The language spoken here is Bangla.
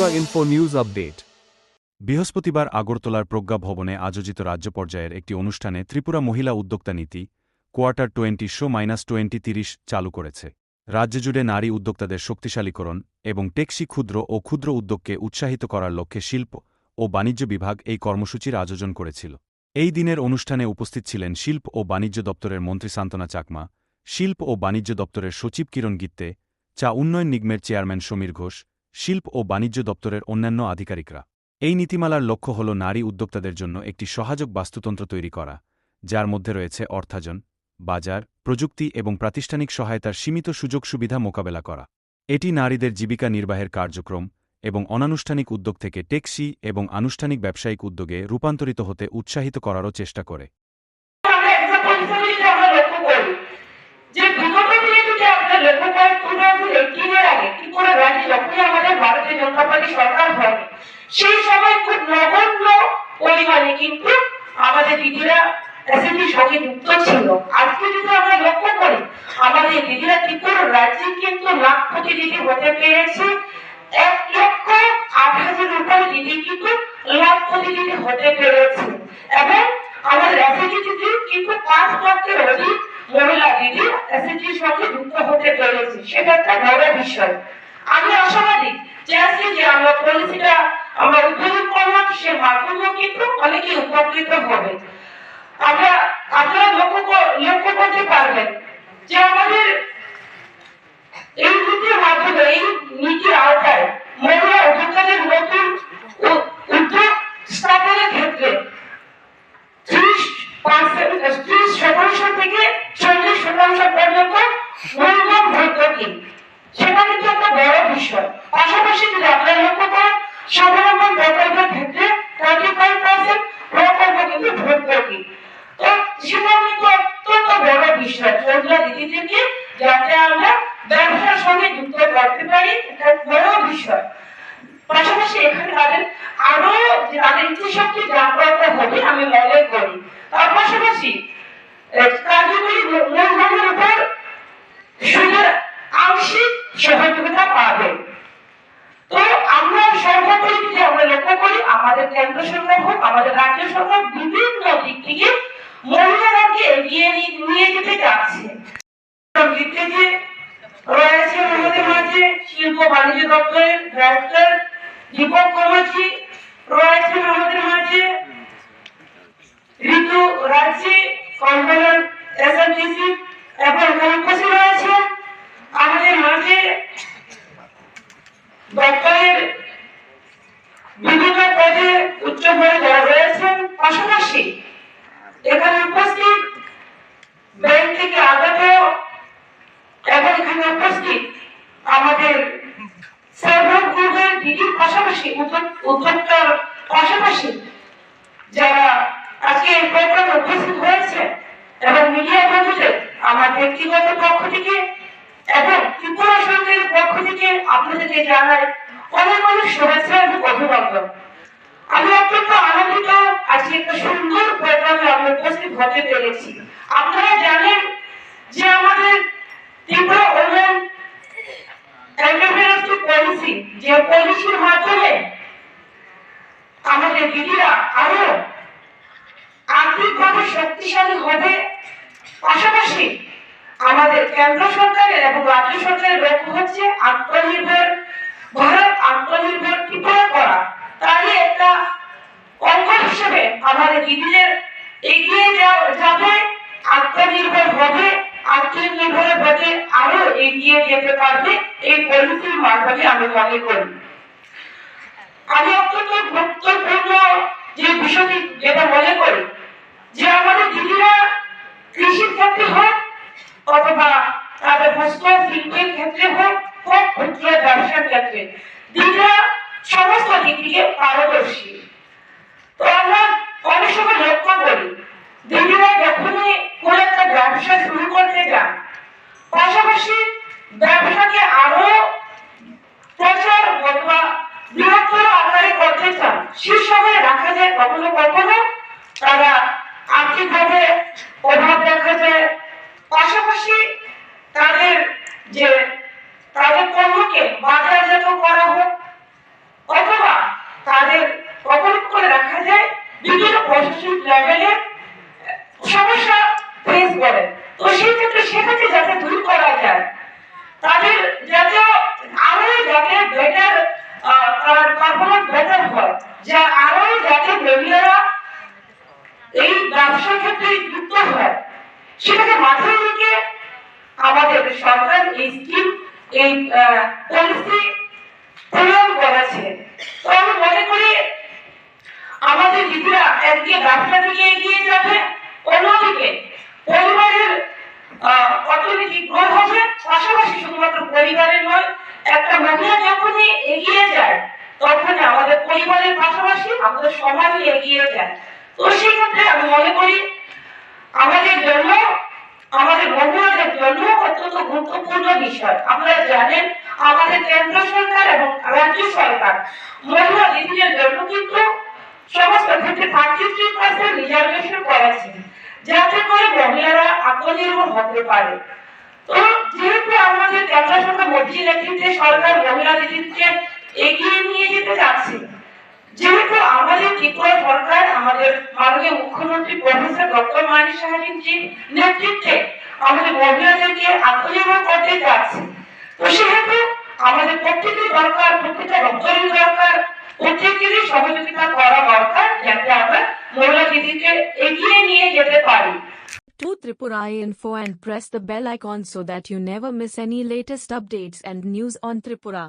Tripura info news update. বৃহস্পতিবার আগরতলার প্রজ্ঞা ভবনে আয়োজিত রাজ্য পর্যায়ের একটি অনুষ্ঠানে ত্রিপুরা মহিলা উদ্যোক্তা নীতি কোয়ার্টার 20-20-30 চালু করেছে। রাজ্য জুড়ে নারী উদ্যোক্তাদের শক্তিশালীকরণ এবং টেকসই ক্ষুদ্র ও ক্ষুদ্র উদ্যোগকে উৎসাহিত করার লক্ষ্যে শিল্প ও বাণিজ্য বিভাগ এই কর্মসূচির আয়োজন করেছিল। এই দিনের অনুষ্ঠানে উপস্থিত ছিলেন শিল্প ও বাণিজ্য দপ্তরের মন্ত্রী সান্তনা চাকমা, শিল্প ও বাণিজ্য দপ্তরের সচিব কিরণ গিত্তে, চা উন্নয়ন নিগমের চেয়ারম্যান সমীর ঘোষ, শিল্প ও বাণিজ্য দপ্তরের অন্যান্য আধিকারিকরা। এই নীতিমালার লক্ষ্য হল নারী উদ্যোক্তাদের জন্য একটি সহায়ক বাস্তুতন্ত্র তৈরি করা, যার মধ্যে রয়েছে অর্থায়ন, বাজার, প্রযুক্তি এবং প্রাতিষ্ঠানিক সহায়তার সীমিত সুযোগ সুবিধা মোকাবেলা করা। এটি নারীদের জীবিকা নির্বাহের কার্যক্রম এবং অনানুষ্ঠানিক উদ্যোগ থেকে টেকসই এবং আনুষ্ঠানিক ব্যবসায়িক উদ্যোগে রূপান্তরিত হতে উৎসাহিত করারও চেষ্টা করে। সেই সময় খুব নগণ্য পরিমাণে কিন্তু আমাদের দিদিরা এসএসজির সঙ্গে যুক্ত ছিল। আজকে যদি আমরা লক্ষ্য করি, আমাদের দিদিরা ত্রিপুরা রাজ্যে কিন্তু লাখপতি দিদি হতে পেরেছে। 1,08,000 উপরে দিদি কিন্তু লাখপতি দিদি হতে পেরেছে এবং আমাদের এসএসজি দিদি কিন্তু 5 লক্ষের অধিক মহিলা দিদি এসএসজির সঙ্গে যুক্ত হতে পেরেছে। সেটা একটা বড় বিষয়। আমি আশাবাদী যে আজকে যে আমরা পলিসিটা আমরা উদ্বোধন করলাম, সে মাধ্যমেও কিন্তু অনেকে উপকৃত হবে। আপনারা লক্ষ্য করতে পারবেন যে আমাদের এই নীতির মাধ্যমে, এই নীতির আওতায় মহিলা উদ্যোক্তাদের নতুন উদ্যোগ স্থাপনের ক্ষেত্রে 30% থেকে 40% পর্যন্ত মূলধন ভর্তুকি, সেটা কিন্তু একটা বড় বিষয়। পাশাপাশি যদি আপনারা লক্ষ্য করেন, স্বাবলম্বন প্রকল্পের ক্ষেত্রে 35% প্রকল্প কিন্তু ভর্তুকি। তো সেটা কিন্তু অত্যন্ত বড় বিষয় মহিলা দিদিদেরকে যাতে আমরা ব্যবসার সঙ্গে যুক্ত করতে পারি, এটা বড় বিষয়। পাশাপাশি এখানে আরো তাদের ইচ্ছাশক্তি জাগ্রত হবে আমি মনে করি। তার পাশাপাশি কার্যকরী মূলধনের উপর সুদের আংশিক সহযোগিতা পাবে। তো আমরা সর্বোপরি যদি আমরা লক্ষ্য করি, আমাদের কেন্দ্র সরকার হোক, আমাদের রাজ্য সরকার বিভিন্ন দিক থেকে মহিলাদেরকে এগিয়ে নিয়ে যেতে যাচ্ছে। রয়েছে আমাদের মাঝে শিল্প বাণিজ্য দপ্তরের ডাইরেক্টর দীপক কর্মজি, রয়েছে আমাদের মাঝে ঋতু রাজ্যে কনভেনর এসএমডিসি এবং এখানে উপস্থিত রয়েছে আমাদের মাঝে দপ্তরের বিভিন্ন পদে উচ্চ পদে যারা রয়েছেন। পাশাপাশি এখানে উপস্থিত ব্যাংক থেকে আগত এবং এখানে উপস্থিত আমাদের সেলফ গ্রুপের দিদির পাশাপাশি উদ্যোক্তার পাশাপাশি যারা আজকে এই প্রোগ্রামে উপস্থিত হয়েছে এবং মিডিয়া বন্ধুদের আমার ব্যক্তিগত পক্ষ থেকে এবং ত্রিপুরা সরকারের পক্ষ থেকে আপনাদেরকে জানাই অনেক অনেক শুভেচ্ছা এবং অভিনন্দন। আমি অত্যন্ত আনন্দিত আজকে একটা সুন্দর প্রোগ্রামে আমরা উপস্থিত হতে পেরেছি। আপনারা জানেন যে আমাদের ত্রিপুরা ওমেন এন্টারপ্রেনারশিপ পলিসি, যে পলিসির মাধ্যমে আমাদের দিদিরা আরো আর্থিকভাবে শক্তিশালী হবে। পাশাপাশি আমাদের কেন্দ্র সরকারের এবং রাজ্য সরকারের লক্ষ্য হচ্ছে আত্মনির্ভর ভারত, আত্মনির্ভর ত্রিপুরা করা। তারই একটা অঙ্গ হিসেবে আমাদের দিদিদের এগিয়ে যাবে, আত্মনির্ভর হবে, আত্মনির্ভরের পথে আরো এগিয়ে যেতে পারবে এই পলিসির মাধ্যমে আমি মনে করি। আমি অত্যন্ত গুরুত্বপূর্ণ যে বিষয়টি যেটা মনে করি যে আমাদের দিদিরা কৃষির ক্ষেত্রে হোক অথবা তাদের হস্তশিল্পের ক্ষেত্রে হোক, ক্ষুদ্র ব্যবসার ক্ষেত্রে দিদিরা সমস্ত দিক থেকে পারদর্শী। তো আমরা অনেক সময় লক্ষ্য করি দিদিরা যখনই কোন একটা ব্যবসা শুরু করতে যান, পাশাপাশি ব্যবসাকে আরো প্রচার অথবা বৃহত্তর আকারে করতে চান, সেই সময় দেখা যায় কখনো কখনো তারা আর্থিকভাবে অভাব দেখা যায়। পাশাপাশি তাদের পণ্যকে বাজারজাত করা হোক এই স্কিম এই পলিসি প্রয়োগ করেছে। তো আমি মনে করি আমাদের দিদিরা একদিকে ব্যবসা দিকে এগিয়ে যাবে, অন্যদিকে পরিবারের অর্থনৈতিক গ্রোথ হবে, পাশাপাশি শুধুমাত্র পরিবারের নয়, একটা মহিলা যখনই এগিয়ে যায় তখন আমাদের পরিবারের পাশাপাশি আমাদের সমাজও এগিয়ে যায়। তো সেই ক্ষেত্রে আমি মনে করি আমাদের জন্য, আমাদের মহিলাদের জন্য অত্যন্ত গুরুত্বপূর্ণ বিষয়। আপনারা জানেন আমাদের কেন্দ্র সরকার এবং রাজ্য সরকার মহিলা দিদিদের জন্য কিন্তু সমস্ত ক্ষেত্রে 33% রিজার্ভেশন করেছে, যাতে করে মহিলারা আত্মনির্ভর হতে পারে। তো যেহেতু আমাদের কেন্দ্র সরকার মোদী নেতৃত্বে সরকার মহিলা দিদিকে এগিয়ে নিয়ে যেতে যাচ্ছে, যেহেতু আমাদের ত্রিপুরা সরকার আমাদের মাননীয় মুখ্যমন্ত্রী প্রফেসর ডক্টর মানিক সাহাজির নেতৃত্বে আমাদের মহিলাদেরকে আত্মনির্ভর করতে যাচ্ছে, তো সেহেতু আমাদের প্রত্যেকের দরকার, প্রত্যেকটা দপ্তরের দরকার, প্রত্যেকেরই সহযোগিতা করা দরকার, যাতে আমরা মহিলা দিদিকে এগিয়ে নিয়ে যেতে পারি। To Tripura Info and press the bell icon so that you never miss any latest updates and news on Tripura.